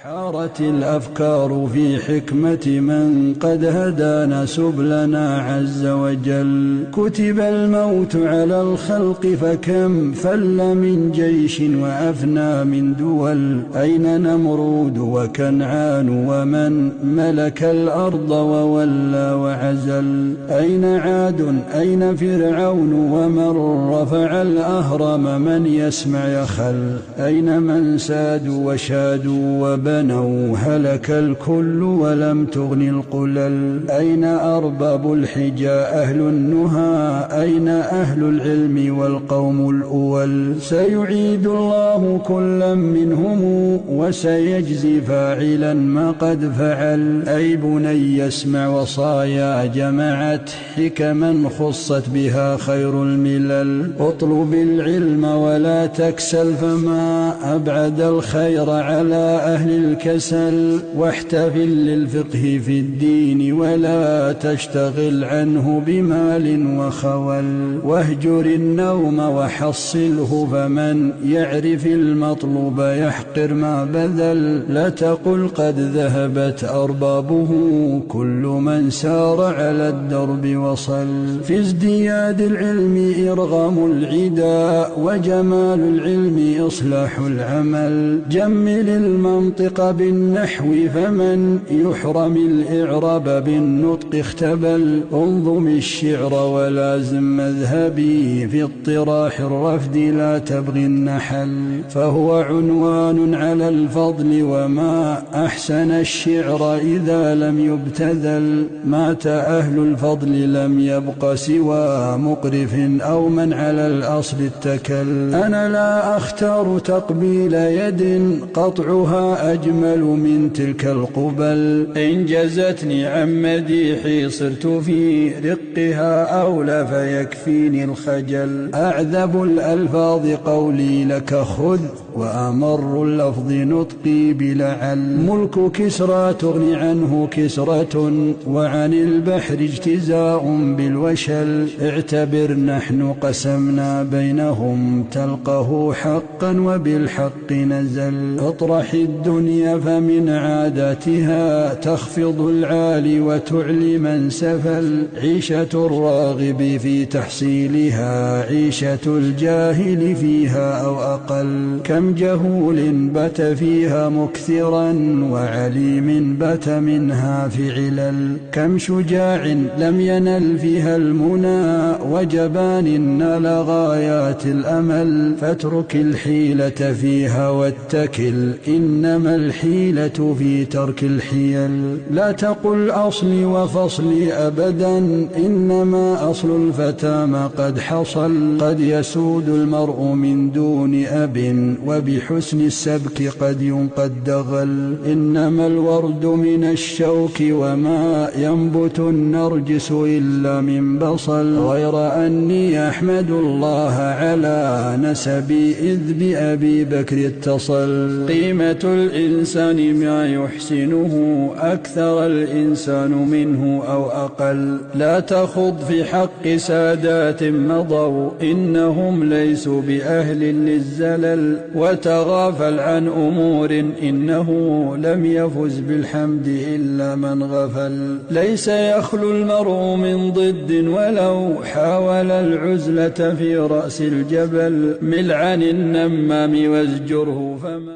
حارت الأفكار في حكمة من قد هدانا سبلنا عز وجل. كتب الموت على الخلق فكم فل من جيش وأفنى من دول. أين نمرود وكنعان ومن ملك الأرض وولى وعزل. أين عاد أين فرعون ومن رفع الأهرم من يسمع يخل. أين من سادوا وشادوا وبنوا هلك الكل ولم تغن القلل. أين أرباب الحجى أهل النهى أين أهل العلم والقوم الأول. سيعيد الله كلا منهم وسيجزي فاعلا ما قد فعل. أي بني اسمع وصايا جمعت حكما خصت بها خير الملل. اطلب العلم ولا تكسل فما أبعد الخير على أهل الكسل. واحتفل للفقه في الدين ولا تشتغل عنه بمال وخول. واهجر النوم وحصله فمن يعرف المطلوب يحقر ما بذل. لا تقل قد ذهبت أربابه كل من سار على الدرب وصل. في ازدياد العلم إرغام العدا وجمال العلم إصلاح العمل. جمل المنطق بالنحو فمن يحرم الإعراب بالنطق اختبل. انظم الشعر ولازم مذهبي في اطراح الرفد لا تبغي النحل. فهو عنوان على الفضل وما أحسن الشعر إذا لم يبتذل. مات أهل الفضل لم يبق سوى مقرف أو من على الأصل اتكل. أنا لا أختار تقبيل يد قطعها أجمل من تلك القبل. إن جزتني عن مديحي صرت في رقها أولى فيكفيني الخجل. أعذب الألفاظ قولي لك خذ وأمر اللفظ نطقي بلعل. ملك كسرى تغني عنه كسرة وعن البحر اجتزاء بالوشل. اعتبر نحن قسمنا بينهم تلقه حقا وبالحق نزل. اطرح الدنيا فمن عاداتها تخفض العالي وتعلي من سفل. عيشة الراغب في تحصيلها عيشة الجاهل فيها أو أقل. كم جهول بات فيها مكثرا وعليم بات منها في علل. كم شجاع لم ينل فيها المنى وجبان نال غايات الأمل. فاترك الحيلة فيها واتكل إنما الحيلة في ترك الحيل. لا تقل أصلي وفصلي أبدا إنما أصل الفتى ما قد حصل. قد يسود المرء من دون أب وبحسن السبك قد ينقى الدغل. إنما الورد من الشوك وما ينبت النرجس إلا من بصل. غير أني أحمد الله على نسبي إذ بأبي بكر اتصل. قيمة الإنسان ما يحسنه أكثر الإنسان منه أو أقل. لا تخض في حق سادات مضوا إنهم ليسوا بأهل للزلل. وتغافل عن أمور إنه لم يفز بالحمد إلا من غفل. ليس يخلو المرء من ضد ولو حاول العزلة في رأس الجبل. مل عن النمام وازجره فما